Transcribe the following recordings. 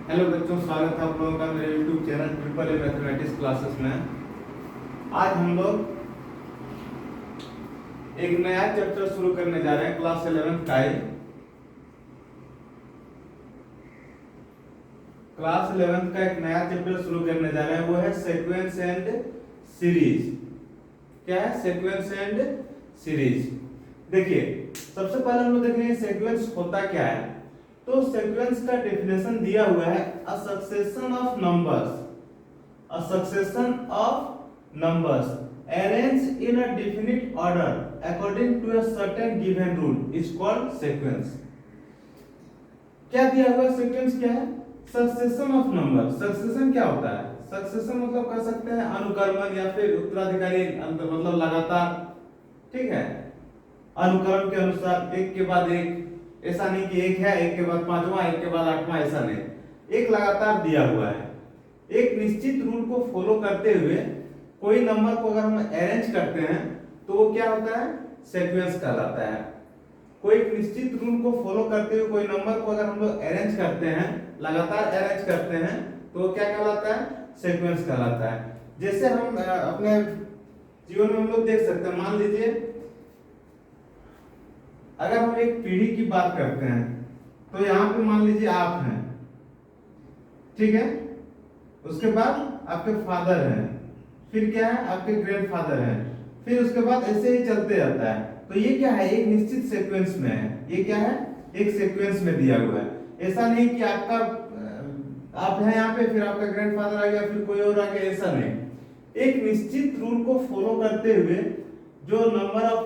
Hello बच्चों, स्वागत है आप लोगों का मेरे YouTube channel triple A mathematics classes में। आज हम लोग एक नया चैप्टर शुरू करने जा रहे हैं क्लास 11 का ही। क्लास 11 का एक नया चैप्टर शुरू करने जा रहे हैं, वो है सीक्वेंस एंड सीरीज। क्या है सीक्वेंस एंड सीरीज? देखिए, सबसे पहले हम लोग देखेंगे सीक्वेंस होता क्या है। तो सीक्वेंस का डेफिनेशन दिया हुआ है अ succession of numbers arranged in a definite order according to a certain given rule is called sequence। क्या दिया हुआ सीक्वेंस क्या है? Succession of number. सक्सेशन क्या होता है? सक्सेशन मतलब कह सकते हैं अनुक्रमण या फिर उत्तराधिकारी मतलब लगातार। ठीक है, अनुक्रम के अनुसार एक के बाद एक, ऐसा नहीं कि एक है एक के बाद पांचवा एक के बाद आठवां, ऐसा नहीं, एक लगातार दिया हुआ है। एक निश्चित रूल को फॉलो करते हुए कोई नंबर को अगर हम अरेंज करते हैं तो वो क्या होता है? सीक्वेंस कहलाता है। कोई निश्चित रूल को फॉलो करते हुए कोई नंबर को अगर हम लोग अरेंज करते हैं, लगातार अरेंज करते हैं, तो वो क्या कहलाता है? सीक्वेंस कहलाता है। जैसे हम अपने जीवन में हम लोग देख सकते हैं, मान लीजिए अगर हम एक पीढ़ी की बात करते हैं तो यहाँ पे मान लीजिए आप हैं, ठीक है, उसके बाद आपके फादर हैं, फिर क्या है आपके ग्रैंडफादर हैं, फिर उसके बाद ऐसे ही चलते रहता है। तो ये क्या है? एक निश्चित सीक्वेंस में है। ये क्या है? एक सीक्वेंस में दिया हुआ है। ऐसा नहीं कि आपका आप हैं यहाँ पे, फिर आपका ग्रैंडफादर आ गया, फिर कोई और आ गया, ऐसा नहीं। एक निश्चित रूल को फॉलो करते हुए जो number of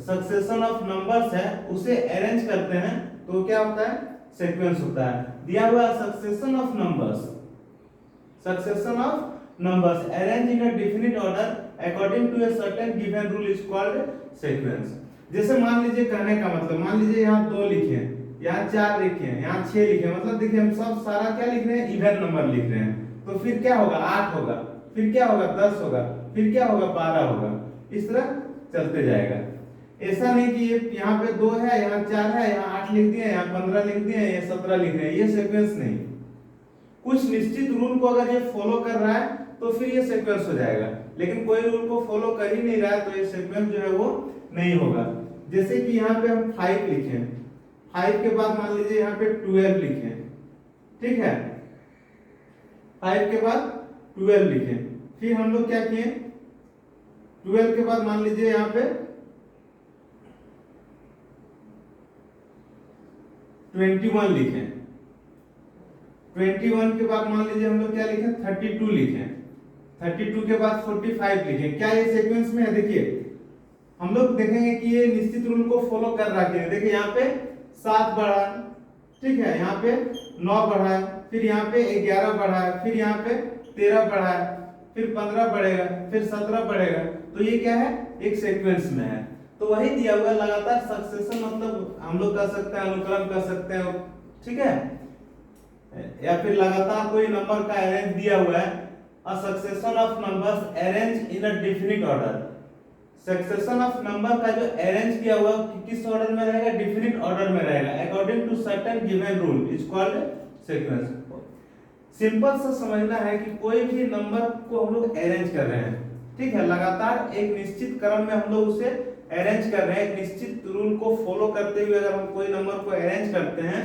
succession of numbers है उसे अरेंज करते हैं तो क्या होता है? सीक्वेंस होता है। दिया हुआ succession of numbers arrange in a definite order according to a certain given rule is called sequence. जैसे मान लीजिए, कहने का मतलब, मान लीजिए यहाँ 2 लिखे हैं, यहाँ 4 लिखे हैं, यहाँ 6 लिखे हैं, मतलब देखिए हम सब सारा क्या लिख रहे हैं? इवन नंबर लिख रहे हैं। तो फिर क्या होगा? 8 होगा, फिर क्या होगा? 10 होगा, फिर क्या होगा? 12 होगा। इस तरह चलते जाएगा। ऐसा नहीं कि ये यहाँ पे 2 है, यहाँ 4 है, यहाँ 8 लिख दिए, यहाँ 15 लिख दिए, ये 17 लिख रहे हैं, ये सीक्वेंस नहीं। कुछ निश्चित रूल को अगर ये फॉलो कर रहा है तो फिर ये सीक्वेंस हो जाएगा, लेकिन कोई रूल को फॉलो कर ही नहीं रहा है तो ये सीक्वेंस जो है वो नहीं होगा। जैसे कि यहाँ पे हम 5 लिखे, 5 के बाद मान लीजिए यहाँ पे 12 लिखे, ठीक है, 5 के बाद 12 लिखे, फिर हम लोग क्या किए? 12 के बाद मान लीजिए यहाँ पे 21 लिखे, 21 के बाद मान लीजिए हम लोग क्या लिखे? 32 लिखे, 32 के बाद 45 लिखे। क्या ये सीक्वेंस में है? देखिए हम लोग देखेंगे कि ये निश्चित रूल को फॉलो कर रहा है। देखिए यहाँ पे 7 बढ़ा, ठीक है, यहाँ पे 9 बढ़ा है, फिर यहाँ पे 11 बढ़ा है, फिर यहाँ पे 13 बढ़ा है, फिर 15 बढ़ेगा, फिर 17 बढ़ेगा। तो ये क्या है? एक सीक्वेंस में है। तो वही दिया हुआ लगातार सक्सेशन, मतलब हम लोग कह सकते हैं अनुक्रम कह सकते हैं, ठीक है, या फिर लगातार कोई नंबर का अरेंज दिया हुआ है। अ succession of numbers arrange in a definite order. Succession of number का जो अरेंज किया हुआ किस ऑर्डर में रहेगा? डेफिनिट ऑर्डर में रहेगा, according to certain given rule is called sequence. Simple सा समझना है कि कोई भी नंबर को हम लोग अरेंज कर रहे हैं, ठीक है, लगातार एक निश्चित क्रम में हम लोग उसे अरेंज कर रहे हैं। एक निश्चित रूल को फॉलो करते हुए अगर हम कोई नंबर को अरेंज करते हैं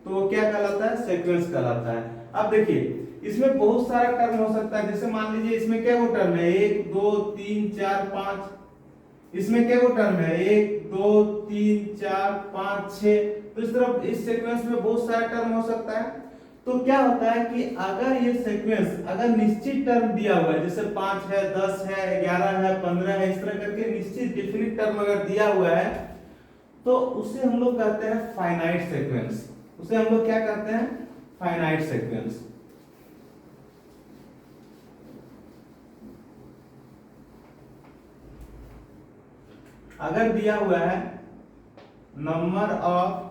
तो वो क्या कहलाता है? सीक्वेंस कहलाता है। अब देखिए इसमें बहुत सारा टर्म हो सकता है। जैसे मान लीजिए इसमें क्या वो टर्म है? 1 2 3 4 5। इसमें क्या वो टर्म है? 1 2 3 4 5 6। तो इस तरह इस सीक्वेंस में बहुत सारा टर्म हो सकता है। तो क्या होता है कि अगर ये सीक्वेंस अगर निश्चित टर्म दिया हुआ है, जैसे 5 है, 10 है, 11 है, 15 है, इस तरह करके निश्चित डेफिनिट टर्म अगर दिया हुआ है तो उसे हम लोग कहते हैं फाइनाइट सीक्वेंस। उसे हम लोग क्या कहते हैं? Finite sequence. अगर दिया हुआ है number of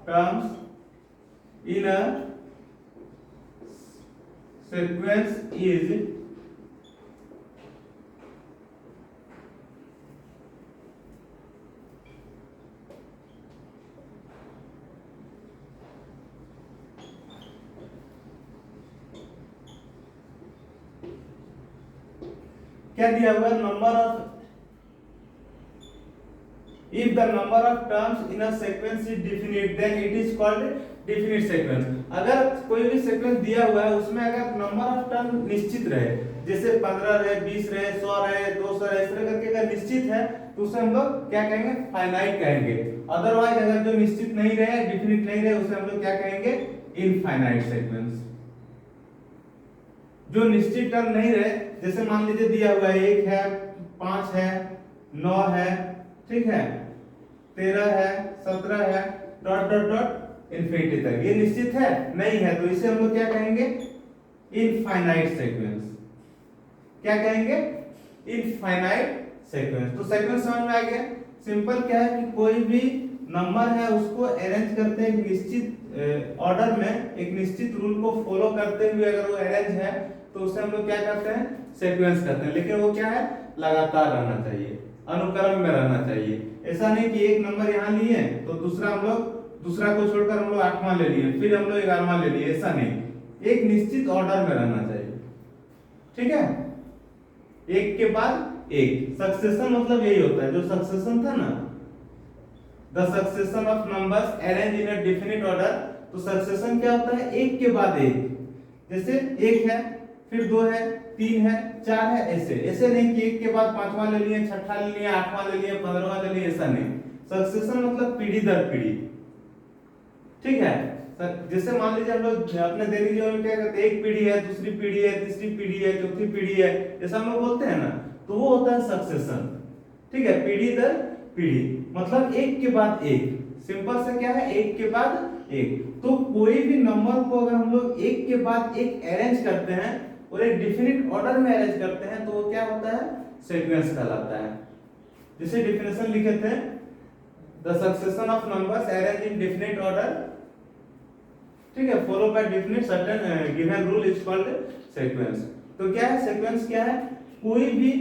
terms in a sequence is क्या दिया हुआ है, number of, if the number of terms in a sequence is definite then it is called definite sequence। अगर कोई भी सीक्वेंस दिया हुआ है उसमें अगर नंबर ऑफ टर्म निश्चित रहे, जैसे 15 रहे, 20 रहे, 100 रहे, 200 रहे, इस तरह करके अगर निश्चित है तो उसे हम लोग क्या कहेंगे, फाइनाइट कहेंगे। अदरवाइज अगर जो निश्चित नहीं रहे, डिफिनिट नहीं रहे, उसे हम लोग क्या कहेंगे, इनफाइनाइट सीक्वेंस। जो निश्चित टर्म नहीं रहे, जैसे मान लीजिए दिया हुआ है 1 है, 5 है, 9 है, ठीक है, 13 है, 17 है, डॉट डॉट डॉट इन्फिनिटी तक, ये निश्चित है नहीं है, तो इसे हम लोग क्या कहेंगे, इनफाइनाइट सीक्वेंस। क्या कहेंगे, इनफाइनाइट सीक्वेंस। तो सीक्वेंस समझ में आ गया। सिंपल क्या है कि कोई भी नंबर है उसको अरेंज करते हैं एक निश्चित ऑर्डर में, एक निश्चित रूल को फॉलो करते हुए अगर वो अरेंज है तो उसे हम लोग क्या करते हैं, सीक्वेंस करते हैं। लेकिन वो क्या है, लगातार रहना चाहिए, अनुक्रम में रहना चाहिए। ऐसा नहीं कि एक नंबर यहाँ लिए तो दूसरा हम लोग, दूसरा को छोड़कर हम लोग 8वां ले लिए, फिर हम लोग 11वां ले लिए, ऐसा नहीं, एक निश्चित ऑर्डर में रहना चाहिए, ठीक है, एक के बाद एक। सक्सेशन मतलब यही होता है, जो सक्सेशन था ना, the succession of numbers arrange in a definite order. तो सक्सेशन क्या होता है, एक के बाद एक, जैसे 1 है, फिर 2 है, 3 है, 4 है, ऐसे ऐसे नहीं कि एक के बाद 5वां ले लिए, 6वां ले लिए, 8वां ले लिए, 15वां ले लिए, ऐसा नहीं। सक्सेशन मतलब पीढ़ी दर पीढ़ी, ठीक है। जैसे मान लीजिए हम लोग अपने दैनिक जीवन में क्या करते हैं, एक पीढ़ी है, दूसरी पीढ़ी है, तीसरी पीढ़ी है, चौथी पीढ़ी है, जैसा हम लोग बोलते हैं ना, तो वो होता है सक्सेशन, ठीक है, पीढ़ी दर पीढ़ी, मतलब एक के बाद एक। सिंपल से क्या है, एक के बाद एक। तो कोई भी नंबर को अगर हम लोग एक के बाद एक अरेंज करते हैं और एक डेफिनिट ऑर्डर में अरेंज करते हैं तो वो क्या होता है, सीक्वेंस कहलाता है। जैसे डेफिनेशन लिखे थे, the succession of numbers arrange in definite order, ठीक है, follow by definite certain given rule is called sequence. तो क्या है सीक्वेंस, क्या है, कोई भी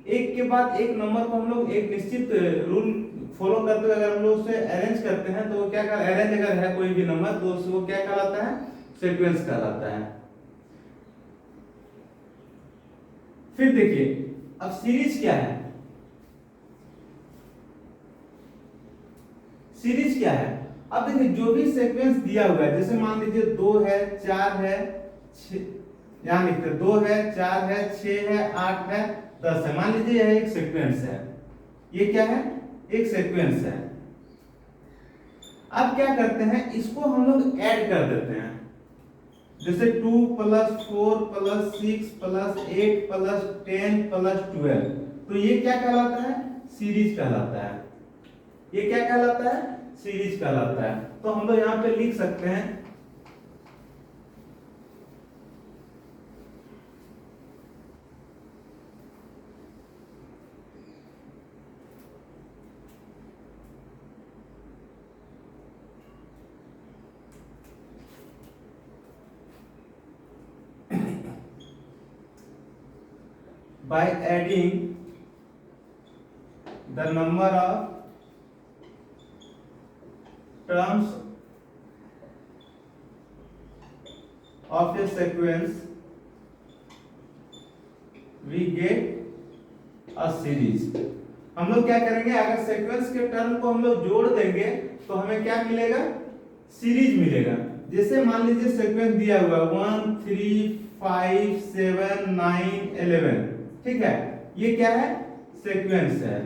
एक के बाद एक नंबर को हम लोग एक निश्चित रूल फॉलो करते हुए अगर हम लोग उसे अरेंज करते हैं तो क्या कहलाता है, अरेंज अगर है कोई भी नंबर तो उसको क्या कहलाता है, सीक्वेंस कहलाता है। फिर देखिए अब सीरीज क्या है, सीरीज क्या है। अब देखिए जो भी सीक्वेंस दिया हुआ है, जैसे मान लीजिए 2 है, 4 है, 6, यहां लिखते हैं 2 है, 4 है, 6 है, 8 है, 10 है, मान लीजिए यह एक सीक्वेंस है, ये क्या है, एक सीक्वेंस है। अब क्या करते हैं, इसको हम लोग ऐड कर देते हैं, जैसे 2 + 4 + 6 + 8 + 10 + 12, तो ये क्या कहलाता है, सीरीज कहलाता है। ये क्या कहलाता है, सीरीज कहलाता है। तो हम लोग यहाँ पे लिख सकते हैं by adding the number of terms of a sequence we get a series। हम लोग क्या करेंगे, अगर सीक्वेंस के टर्म को हम लोग जोड़ देंगे तो हमें क्या मिलेगा, सीरीज मिलेगा। जैसे मान लीजिए सीक्वेंस दिया हुआ 1 3 5 7 9 11, ठीक है, ये क्या है, सीक्वेंस है।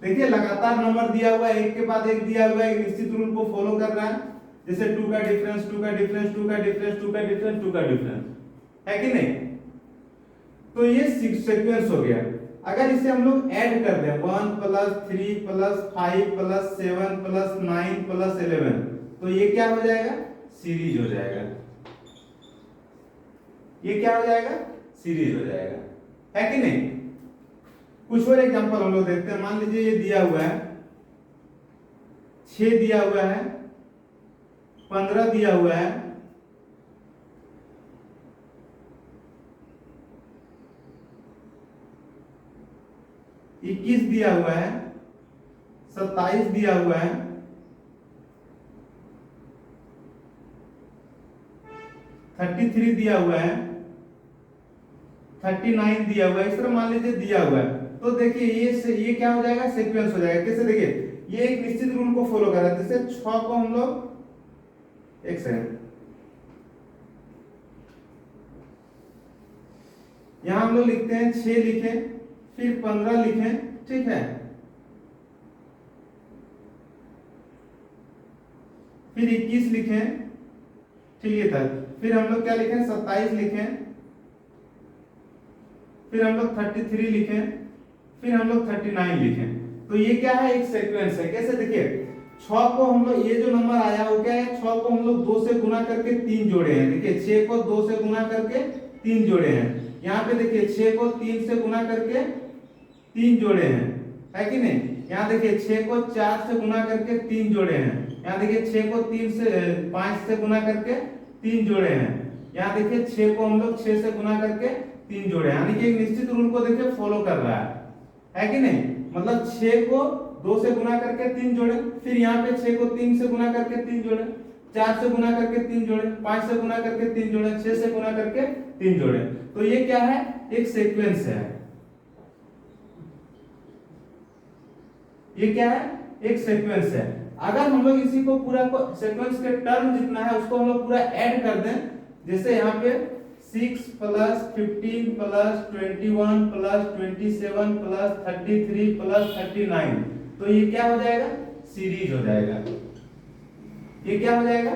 देखिए लगातार नंबर दिया हुआ है, एक के बाद एक दिया हुआ है, एक निश्चित रूल को फॉलो कर रहा है, जैसे 2 का डिफरेंस, 2 का डिफरेंस, 2 का डिफरेंस, 2 का डिफरेंस, 2 का डिफरेंस, है कि नहीं। तो ये सीक्वेंस हो गया। अगर इसे हम लोग ऐड कर दें 1 + 3 + 5 + 7 + 9 + 11, तो ये क्या हो जाएगा, सीरीज हो जाएगा। ये क्या हो जाएगा, सीरीज हो जाएगा, है कि नहीं। कुछ और एग्जांपल हम लोग देखते हैं। मान लीजिए ये दिया हुआ है 6 दिया हुआ है, 15 दिया हुआ है, 21 दिया हुआ है, 27 दिया हुआ है, 33 दिया हुआ है, 39 दिया हुआ है, इस तरह मान लीजिए दिया हुआ है, तो देखिए ये क्या हो जाएगा, सीक्वेंस हो जाएगा। कैसे, देखिए ये एक निश्चित रूल को फॉलो कर रहा है। जैसे 6 को हम लोग, एक सेकंड, यहां हम लोग लिखते हैं 6 लिखें, फिर 15 लिखें, ठीक है, फिर 21 लिखें, ठीक है, फिर हम लोग क्या लिखें, 27 लिखें, फिर हम लोग 33 लिखें, फिर हम लोग 39 लिखें। तो ये क्या है, एक सीक्वेंस है। कैसे, देखिए 6 को हम लोग, ये जो नंबर आया वो क्या है, 6 को हम लोग 2 से गुना करके 3 जोड़े हैं। देखिए 6 को 2 से गुना करके 3 जोड़े हैं। यहाँ पे देखिए 6 को 3 से गुना करके 3 जोड़े हैं, है कि नहीं। यहाँ देखिए 6 को 4 से गुना करके 3 जोड़े हैं। यहाँ देखिए 6 को 5 से गुना करके 3 जोड़े हैं। यहाँ देखिए 6 को हम लोग 6 से गुना करके 3 जोड़े, यानी कि एक निश्चित रूल को देखिए फॉलो कर रहा है कि नहीं। मतलब 6 को 2 से गुना करके 3 जोड़े, फिर यहाँ पे 6 को 3 से गुना करके 3 जोड़े, 4 से गुना करके 3 जोड़े, 5 से गुना करके 3 जोड़े, 6 से गुना करके 3 जोड़े। तो ये क्या है, एक सीक्वेंस है। ये क्या है, एक सीक्वेंस है। अगर हम लोग इसी को पूरा को सीक्वेंस के टर्म जितना है उसको हम लोग पूरा ऐड कर दें, जैसे यहाँ पे 6 plus 15 plus 21 plus 27 plus 33 plus 39, तो ये क्या हो जाएगा, सीरीज हो जाएगा। ये क्या हो जाएगा,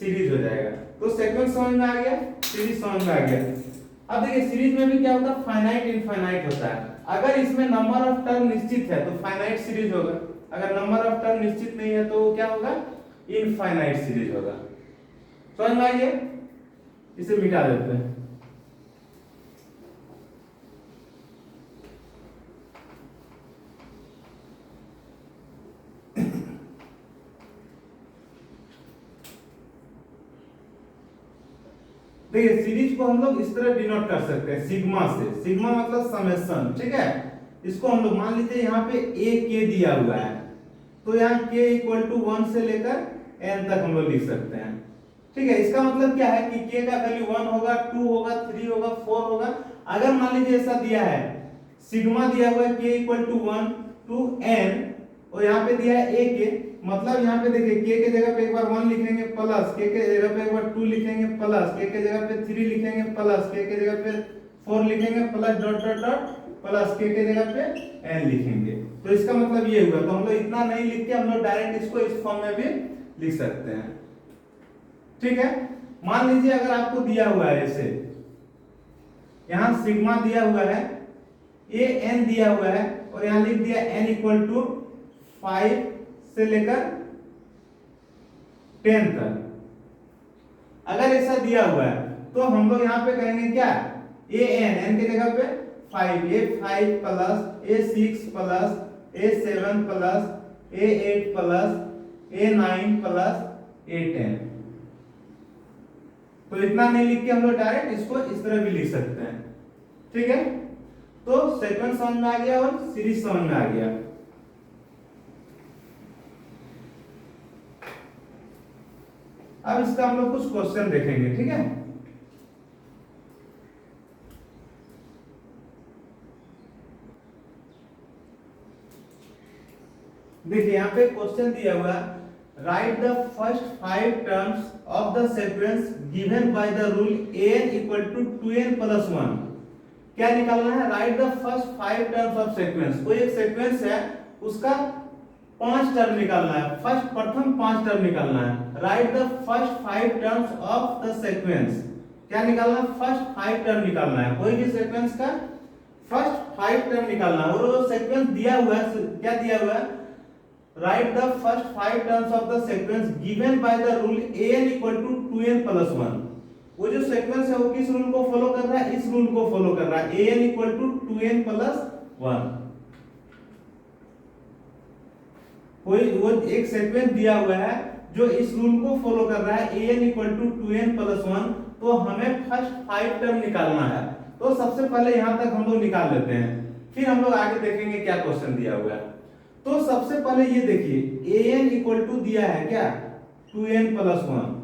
सीरीज हो जाएगा। तो सीक्वेंस समझ में आ गया, सीरीज समझ में आ गया। अब देखिए सीरीज में भी क्या होता है, फाइनाइट इनफाइनाइट होता है। अगर इसमें नंबर ऑफ टर्म निश्चित है तो फाइनाइट सीरीज होगा, अगर नंबर ऑफ टर्म निश्चित नहीं है तो क्या होगा, इनफाइनाइट सीरीज होगा। समझ में आइए, इसे मिटा देते हैं। देखिए सीरीज को हम लोग इस तरह डिनोट कर सकते हैं, सिग्मा से। सिग्मा मतलब समेशन, ठीक है। इसको हम लोग मान लीजिए यहाँ पे a k दिया हुआ है, तो यहाँ k इक्वल टू 1 से लेकर n तक हम लोग लिख सकते हैं, ठीक है। इसका मतलब क्या है कि k का वैल्यू 1 होगा, 2 होगा, 3 होगा, 4 होगा। अगर मान लीजिए ऐसा दिया है, सिग्मा दिया हुआ है k equal to 1 to n, और यहाँ पे दिया है a k, मतलब यहाँ पे देखिए k के जगह पे एक बार 1 लिखेंगे प्लस, k के जगह पे एक बार 2 लिखेंगे प्लस, k के जगह पे 3 लिखेंगे प्लस, k के जगह पे 4 लिखेंगे plus dot dot dot plus, k के जगह पे n लिखेंगे। तो इसका मतलब ये हुआ। तो हम लोग इतना नहीं लिख के हम लोग डायरेक्ट इसको इस फॉर्म में भी लिख सकते हैं, ठीक है। मान लीजिए अगर आपको दिया हुआ है, ऐसे यहाँ सिग्मा दिया हुआ है, a n दिया हुआ है, और यहाँ लिख दिया n इक्वल टू 5 से लेकर 10 तक। अगर ऐसा दिया हुआ है तो हम लोग यहाँ पे कहेंगे क्या, n के जगह पे 5, a5 plus a6 plus a7 plus a8 plus a9 plus a10। तो इतना नहीं लिख के हम लोग डायरेक्ट इसको इस तरह भी लिख सकते हैं, ठीक है। तो सीक्वेंस समझ में आ गया और सीरीज समझ में आ गया। अब इसका हम लोग कुछ क्वेश्चन देखेंगे, ठीक है। देखिए यहाँ पे क्वेश्चन दिया हुआ, write the first 5 terms of the sequence given by the rule an equal to 2n plus 1। क्या निकालना है, write the first 5 terms of sequence. कोई एक सीक्वेंस है, उसका 5 टर्म निकालना है, प्रथम 5 टर्म निकालना है। Write the first 5 terms of the sequence. क्या निकालना, फर्स्ट 5 टर्म निकालना है। कोई भी सीक्वेंस का फर्स्ट 5 टर्म निकालना है। और वो सीक्वेंस दिया हुआ है, क्या दिया हुआ है, write the first 5 terms of the sequence given by the rule an equal to 2n plus 1। वो जो सीक्वेंस है वो किस रूल को फॉलो कर रहा है, इस रूल को फॉलो कर रहा है, an equal to 2n plus 1। कोई वो एक सीक्वेंस दिया हुआ है जो इस रूल को फॉलो कर रहा है, an equal to 2n plus 1। तो हमें फर्स्ट 5 टर्म निकालना है। तो सबसे पहले यहां तक हम लोग निकाल लेते हैं, फिर हम लोग आगे देखेंगे क्या क्वेश्चन दिया हुआ है। तो सबसे पहले ये देखिए an इक्वल टू दिया है क्या, 2n प्लस 1।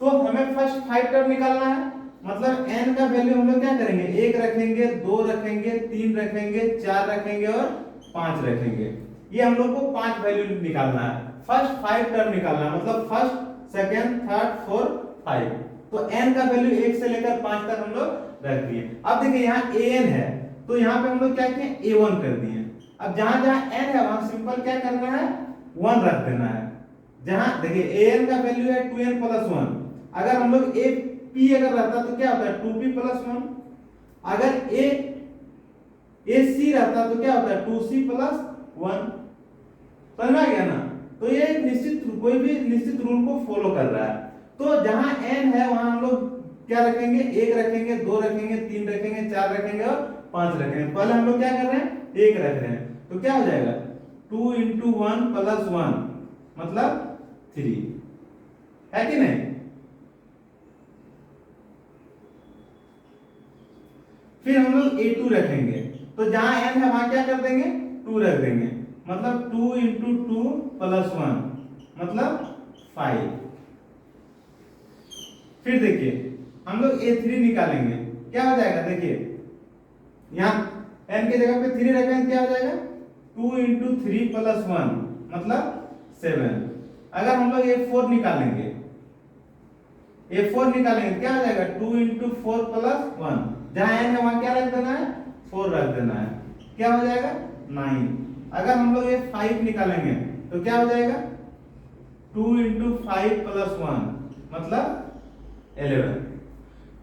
तो हमें फर्स्ट 5 टर्म निकालना है। मतलब n का वैल्यू हम लोग क्या करेंगे, 1 रखेंगे, 2 रखेंगे, 3 रखेंगे, 4 रखेंगे और 5 रखेंगे। ये हम लोग को 5 वैल्यू निकालना है, फर्स्ट 5 टर्म निकालना है, मतलब फर्स्ट सेकंड थर्ड फोर्थ 5। तो n का वैल्यू 1 से लेकर 5 तक हम लोग रख दिए। अब देखिए यहाँ an है तो यहाँ पे हम लोग क्या किए, a1 कर दिए। अब जहां जहां n है वहां सिंपल क्या करना है, 1 रख देना है। जहां देखिए an का वैल्यू है 2n + 1, अगर हम लोग a p अगर रहता तो क्या होता है 2p + 1, अगर a c रहता तो क्या होता है 2c + 1। समझ में आ गया ना। तो ये एक निश्चित कोई भी निश्चित रूल को फॉलो कर रहा है। तो जहां n है वहां हम लोग क्या रखेंगे, 1 रखेंगे, 2 रखेंगे, 3 रखेंगे, 4 रखेंगे और 5 रखेंगे। पहले हम लोग क्या कर रहे हैं, 1 रख रहे हैं, तो क्या हो जाएगा 2 × 1 + 1 मतलब 3, है कि नहीं। फिर हम लोग a2 रखेंगे, तो जहां n है वहां क्या कर देंगे 2 रख देंगे, मतलब 2 × 2 + 1 मतलब 5। फिर देखिए हम लोग a3 निकालेंगे, क्या हो जाएगा, देखिए यहाँ n की जगह पे 3 रखेंगे, क्या हो जाएगा 2 × 3 + 1 मतलब 7। अगर हम लोग a4 निकालेंगे, क्या हो जाएगा 2 × 4 + 1, जहां n है वहां क्या रख देना है 4 रख देना है, क्या हो जाएगा 9। अगर हम लोग ये 5 निकालेंगे तो क्या हो जाएगा 2 × 5 + 1 मतलब 11।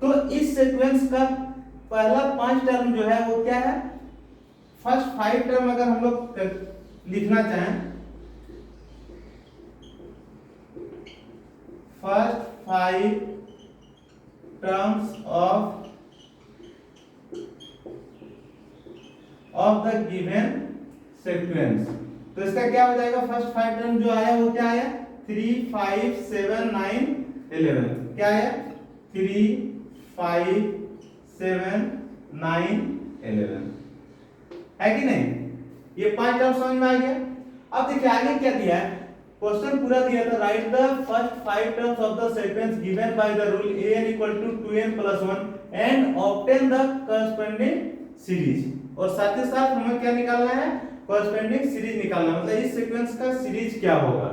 तो इस सीक्वेंस का पहला 5 टर्म जो है वो क्या है, फर्स्ट 5 टर्म अगर हम लोग लिखना चाहें, first 5 terms of the given sequence, तो इसका क्या हो जाएगा, फर्स्ट 5 टर्म जो आया वो क्या आया 3 5 7 9 11, क्या आया 3 5 7 9 11, है कि नहीं। ये 5 टर्म समझ में आ गया। अब देखिए आगे क्या दिया है, क्वेश्चन पूरा दिया था, right the first 5 terms of the sequence given by the rule an = 2n + 1 and obtain the corresponding series. और साथ ही साथ हमें क्या निकालना है, करस्पोंडिंग सीरीज निकालना, मतलब इस सीक्वेंस का सीरीज क्या होगा।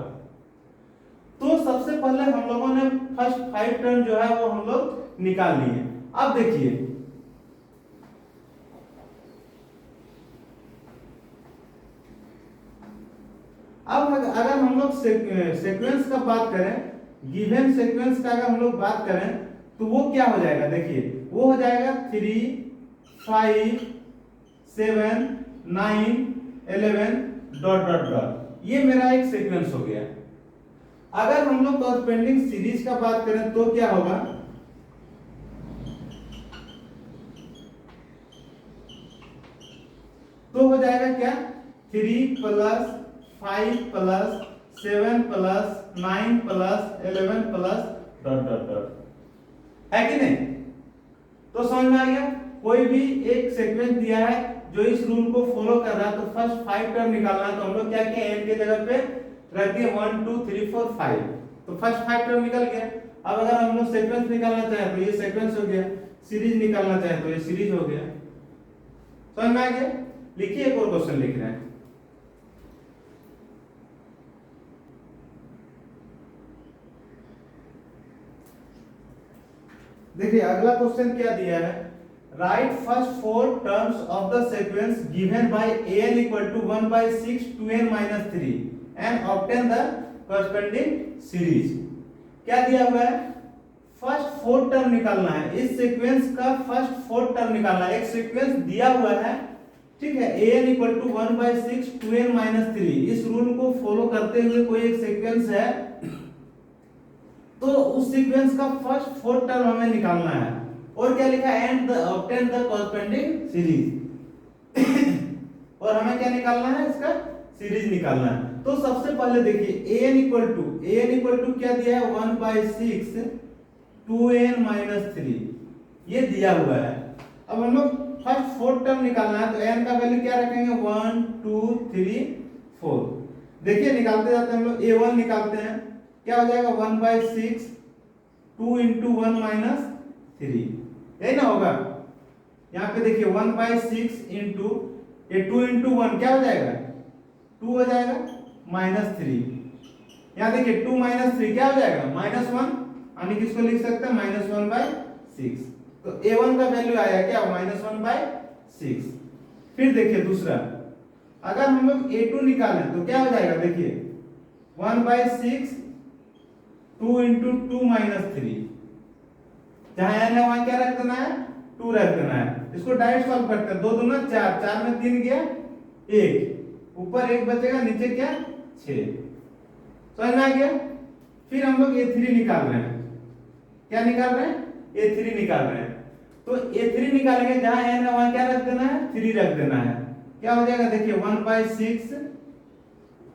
तो सबसे पहले हम लोगों ने फर्स्ट 5 टर्म जो है वो हम लोग निकाल लिए। अब देखिए अब अगर हम लोग सीक्वेंस का बात करें, गिवन सीक्वेंस का अगर हम लोग बात करें तो वो क्या हो जाएगा, देखिए वो हो जाएगा 3 5 7 9 11 ... ये मेरा एक सीक्वेंस हो गया। अगर हम लोग करस्पोंडिंग सीरीज का बात करें तो क्या होगा, तो हो जाएगा क्या 3 + 5 + 7 + 9 + 11 ... है कि नहीं। तो समझ में आ गया, कोई भी एक सीक्वेंस दिया है जो इस रूल को फॉलो कर रहा है, तो फर्स्ट 5 टर्म निकालना है, तो हम लोग क्या किए n के जगह पे रख दिए 1 2 3 4 5, तो फर्स्ट 5 टर्म निकल गया। अब अगर हम लोग सीक्वेंस निकालना चाहे तो ये सीक्वेंस हो गया, सीरीज निकालना चाहे तो ये सीरीज हो गया। समझ में आ गया। लिखिए एक और क्वेश्चन लिख रहे हैं, देखिए अगला क्वेश्चन क्या दिया है, right first 4 terms of the sequence given bye an = 1/6 2n - 3 and obtain the corresponding series. क्या दिया हुआ है, फर्स्ट 4 टर्म निकालना है, इस सीक्वेंस का फर्स्ट 4 टर्म निकालना है। एक सीक्वेंस दिया हुआ है, ठीक है, an = 1/6 2n - 3, इस रूल को फॉलो करते हुए कोई एक सीक्वेंस है, तो उस सीक्वेंस का फर्स्ट 4 टर्म हमें निकालना है। और क्या लिखा है, and obtain the corresponding series और हमें क्या निकालना है, इसका सीरीज निकालना है। तो सबसे पहले देखिए an = क्या दिया है 1/6 2n - 3, ये दिया हुआ है। अब हम लोग फर्स्ट 4 टर्म निकालना है, तो n का वैल्यू क्या रखेंगे 1 2 3 4। देखिए निकालते जाते हैं हम लोग, a1 निकालते हैं, क्या हो जाएगा 1/6 2 × 1 - 3 यही ना होगा। यहाँ पे देखिए 1/6 इंटू ये 2 इंटू 1 क्या हो जाएगा 2 हो जाएगा -3। यहाँ देखिए 2 -3 क्या हो जाएगा -1, यानी किसको लिख सकते हैं -1/6। तो a1 का वैल्यू आया क्या -1/6। फिर देखिए दूसरा, अगर हम लोग a2 निकालें तो क्या हो जाएगा देखिए 1/6 2 इंटू 2 -3, जहां n है वहां क्या रख देना है 2 रख देना है। इसको डायरेक्ट सॉल्व करते हैं, 2 दूना 4, 4 में 3 गया 1, ऊपर 1 बचेगा नीचे क्या 6। समझ में आ गया। फिर हम लोग a3 निकाल रहे हैं, क्या निकाल रहे हैं a3 निकाल रहे हैं। तो a3 निकालेंगे, जहां n है वहां क्या रख देना है 3 रख देना है। क्या हो जाएगा देखिए 1/6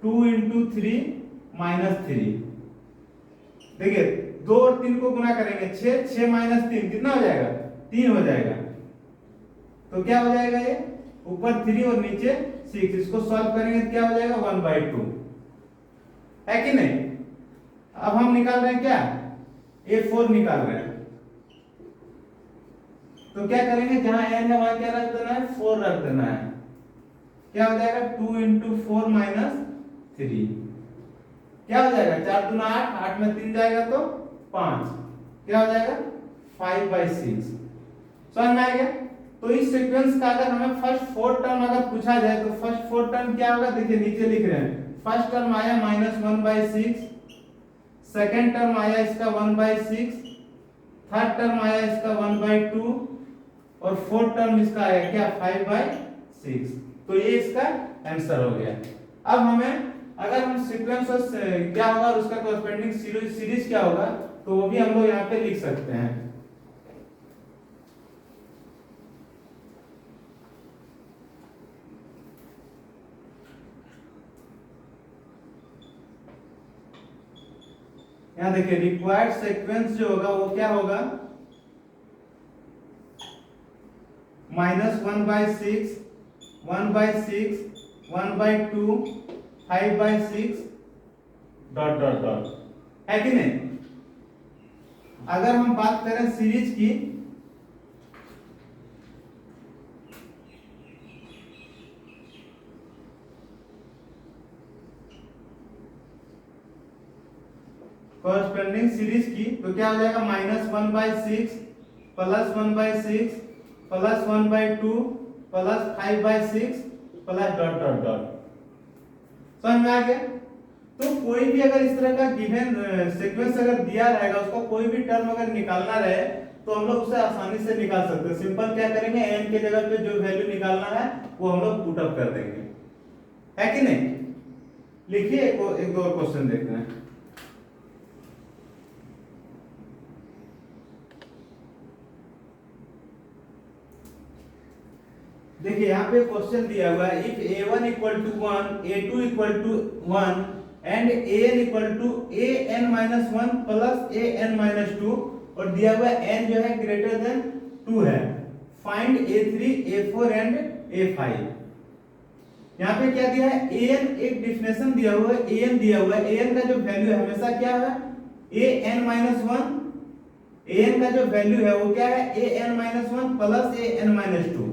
2 इंटू 3 -3। देखिए 2 और 3 को गुना करेंगे 6, 6 -3 कितना हो जाएगा 3 हो जाएगा। तो क्या हो जाएगा ये ऊपर 3 और नीचे 6, इसको सॉल्व करेंगे तो क्या हो जाएगा 1/2, है कि नहीं। अब हम निकाल रहे हैं क्या a4 निकाल रहे हैं। तो क्या करेंगे, जहां n है वहां क्या रख देना है 4 रख देना है। क्या हो जाएगा 2 इंटू 4 -3, क्या हो जाएगा 4 दूना 8, 8 में 3 जाएगा तो 5, क्या हो जाएगा 5/6। समझ में आ गया। तो इस सीक्वेंस का अगर हमें फर्स्ट 4 टर्म अगर पूछा जाए तो फर्स्ट 4 टर्म क्या होगा देखिए नीचे लिख रहे हैं। फर्स्ट टर्म आया -1/6, सेकंड टर्म आया इसका 1/6, थर्ड टर्म आया इसका 1/2 और फोर्थ टर्म इसका आया क्या 5/6। तो ये इसका आंसर हो गया। अब हमें अगर हम सीक्वेंस क्या होगा और उसका कॉरस्पॉन्डिंग सीरीज क्या होगा तो वो भी हम लोग यहाँ पे लिख सकते हैं। यहाँ देखिए रिक्वायर्ड सीक्वेंस जो होगा वो क्या होगा -1/6 1/6 1/2 5/6 ... है कि नहीं। अगर हम बात करें सीरीज की कॉरस्पॉन्डिंग सीरीज की तो क्या हो जाएगा -1/6 +1/6 +1/2 +5/6 ... समझ में आ गया। तो कोई भी अगर इस तरह का गिवन सीक्वेंस अगर दिया रहेगा उसका कोई भी टर्म अगर निकालना रहे तो हम लोग उसे आसानी से निकाल सकते हैं। सिंपल क्या करेंगे n के जगह पे जो वैल्यू निकालना है वो हम लोग पुट अप कर देंगे, है कि नहीं। लिखिए एक दो और क्वेश्चन देखते हैं। देखिए यहाँ पे क्वेश्चन दिया हुआ है if a1 = 1 a2 = 1 and an = an-1 + an-2 और दिया हुआ n जो है ग्रेटर देन 2 है, find a3 a4 and a5। यहाँ पे क्या दिया है an एक डिफिनेशन दिया हुआ है, an दिया हुआ है, an का जो वैल्यू है हमेशा क्या है an-1, an का जो वैल्यू है वो क्या है an-1 + an-2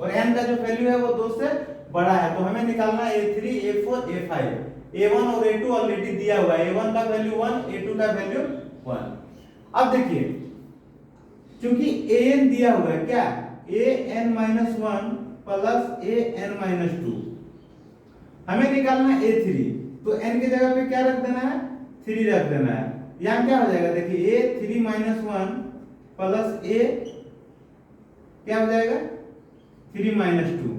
और n का जो वैल्यू है वो 2 से बड़ा है। तो हमें निकालना है a3 a4 a5। a1 और a2 ऑलरेडी दिया हुआ है, a1 का वैल्यू 1 a2 का वैल्यू 1। अब देखिए क्योंकि an दिया हुआ है क्या an-1 + an-2, हमें निकालना है a3 तो n की जगह पे क्या रख देना है 3 रख देना है। यहाँ क्या हो जाएगा देखिए a3 - 1 + a क्या हो जाएगा 3 - 2।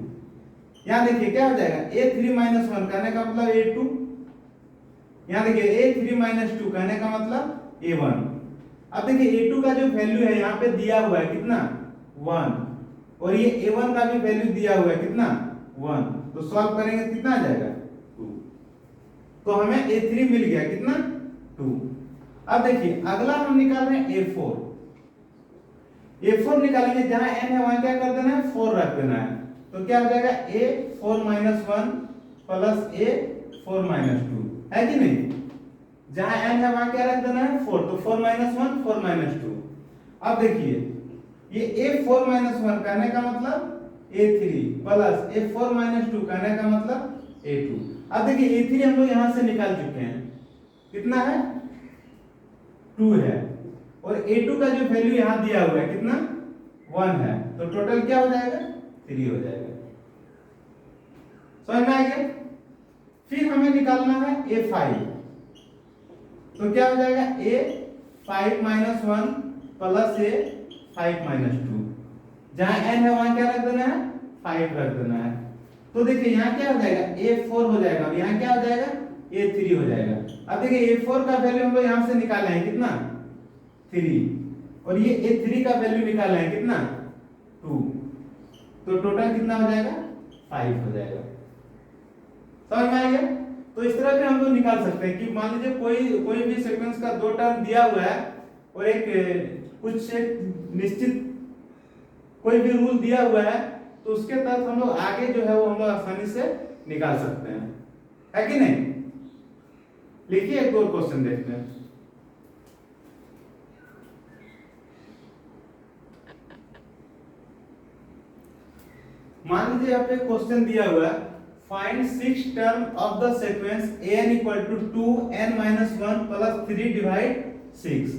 यहाँ देखिए क्या हो जाएगा a3 - 1 कहने का मतलब a2, यहाँ देखिए a3 - 2 कहने का मतलब a1। अब देखिए a2 का जो वैल्यू है यहाँ पे दिया हुआ है कितना 1 और ये a1 का भी वैल्यू दिया हुआ है कितना 1, तो सॉल्व करेंगे कितना आ जाएगा 2। तो हमें a3 मिल गया कितना 2। अब देखिए अगला हम निकाल रहे हैं a4। a4 निकालेंगे, जहां n है वहां क्या कर देना है 4 रख देना है। तो क्या हो जाएगा a4 - 1 + a4 - 2, है कि नहीं। जहां n है वहां क्या रख देना है 4, तो 4 - 1 4 - 2। अब देखिए ये A4 माइनस 1 कहने का मतलब A3 प्लस A4 माइनस 2 कहने का मतलब A2। अब देखिए A3 हम लोग यहां से निकाल चुके हैं, कितना है 2 है, और A2 का जो वैल्यू यहां दिया हुआ है कितना 1 है, तो टोटल क्या हो जाएगा 3 हो जाएगा। समझ में आ गया। फिर हमें निकालना है A5, तो क्या हो जाएगा A5 minus 1 plus A5 minus 2, जहां n है वहां क्या रख देना है 5 रख देना है। तो देखिए यहाँ क्या हो जाएगा A4 हो जाएगा, और यहाँ क्या हो जाएगा A3 हो जाएगा। अब देखिए A4 का वैल्यू हम लोग यहाँ से निकाले हैं कितना 3, और ये A3 का वैल्यू निकाला है कितना 2, तो टोटल कितना हो जाएगा 5 हो जाएगा। समझ में आ गया। तो इस तरह भी हम लोग निकाल सकते हैं कि मान लीजिए कोई भी सीक्वेंस का 2 टर्म दिया हुआ है और एक कुछ एक निश्चित कोई भी रूल दिया हुआ है, तो उसके तहत हम लोग आगे जो है वो हम लोग आसानी से निकाल सकते हैं, है कि नहीं। लिखिए एक और क्वेश्चन देखते हैं। मान लीजिए यहाँ पे क्वेश्चन दिया हुआ है find 6 term of the sequence an equal to 2 n minus 1 plus 3 divide 6।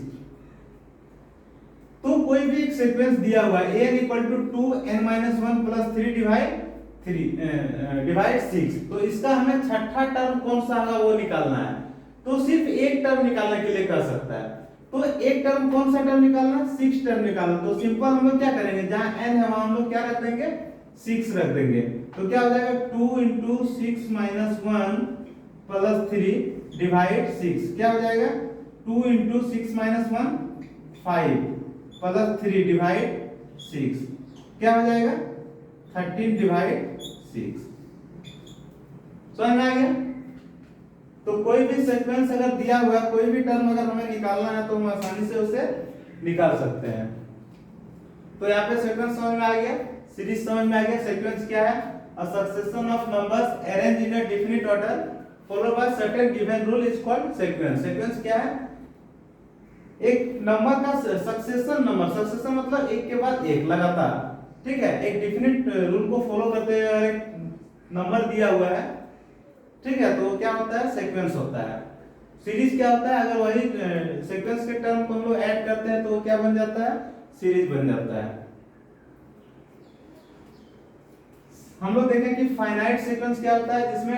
तो कोई भी एक सीक्वेंस दिया हुआ है an equal to 2 n minus 1 plus 3 divide 6, तो इसका हमें छठा टर्म कौन सा होगा वो निकालना है। तो सिर्फ एक टर्म निकालने के लिए कर सकता है, तो एक टर्म कौन सा टर्म निकालना 6 टर्म निकालना। तो सिंपल हम लोग क्या करेंगे, जहां n है वहां हम लोग क्या रख देंगे 6 रख देंगे। तो क्या हो जाएगा 2 इंटू 6 माइनस 1 प्लस 3 डिवाइड 6, क्या हो जाएगा 2 इंटू 6 माइनस 1 5 प्लस 3 डिवाइड 6, क्या हो जाएगा 13 डिवाइड 6। समझ में आ गया। तो कोई भी सीक्वेंस अगर दिया हुआ है, कोई भी टर्म अगर हमें निकालना है तो हम आसानी से उसे निकाल सकते हैं। तो यहाँ पे सीक्वेंस समझ में आ गया, सीरीज समझ में आ गया। सीक्वेंस क्या है, a succession of numbers arranged in a definite order followed by certain given rule is called sequence। Sequence क्या है, एक नंबर का सक्सेशन नंबर, सक्सेशन मतलब एक के बाद एक लगातार, ठीक है, एक डेफिनेट रूल को फॉलो करते हुए एक नंबर दिया हुआ है, ठीक है, तो क्या होता है सीक्वेंस होता है। सीरीज क्या होता है, अगर वही सीक्वेंस के टर्म को हम लोग ऐड करते हैं तो क्या बन जाता है सीरीज बन जाता है। हम लोग देखें कि फाइनाइट सीक्वेंस क्या होता है, जिसमें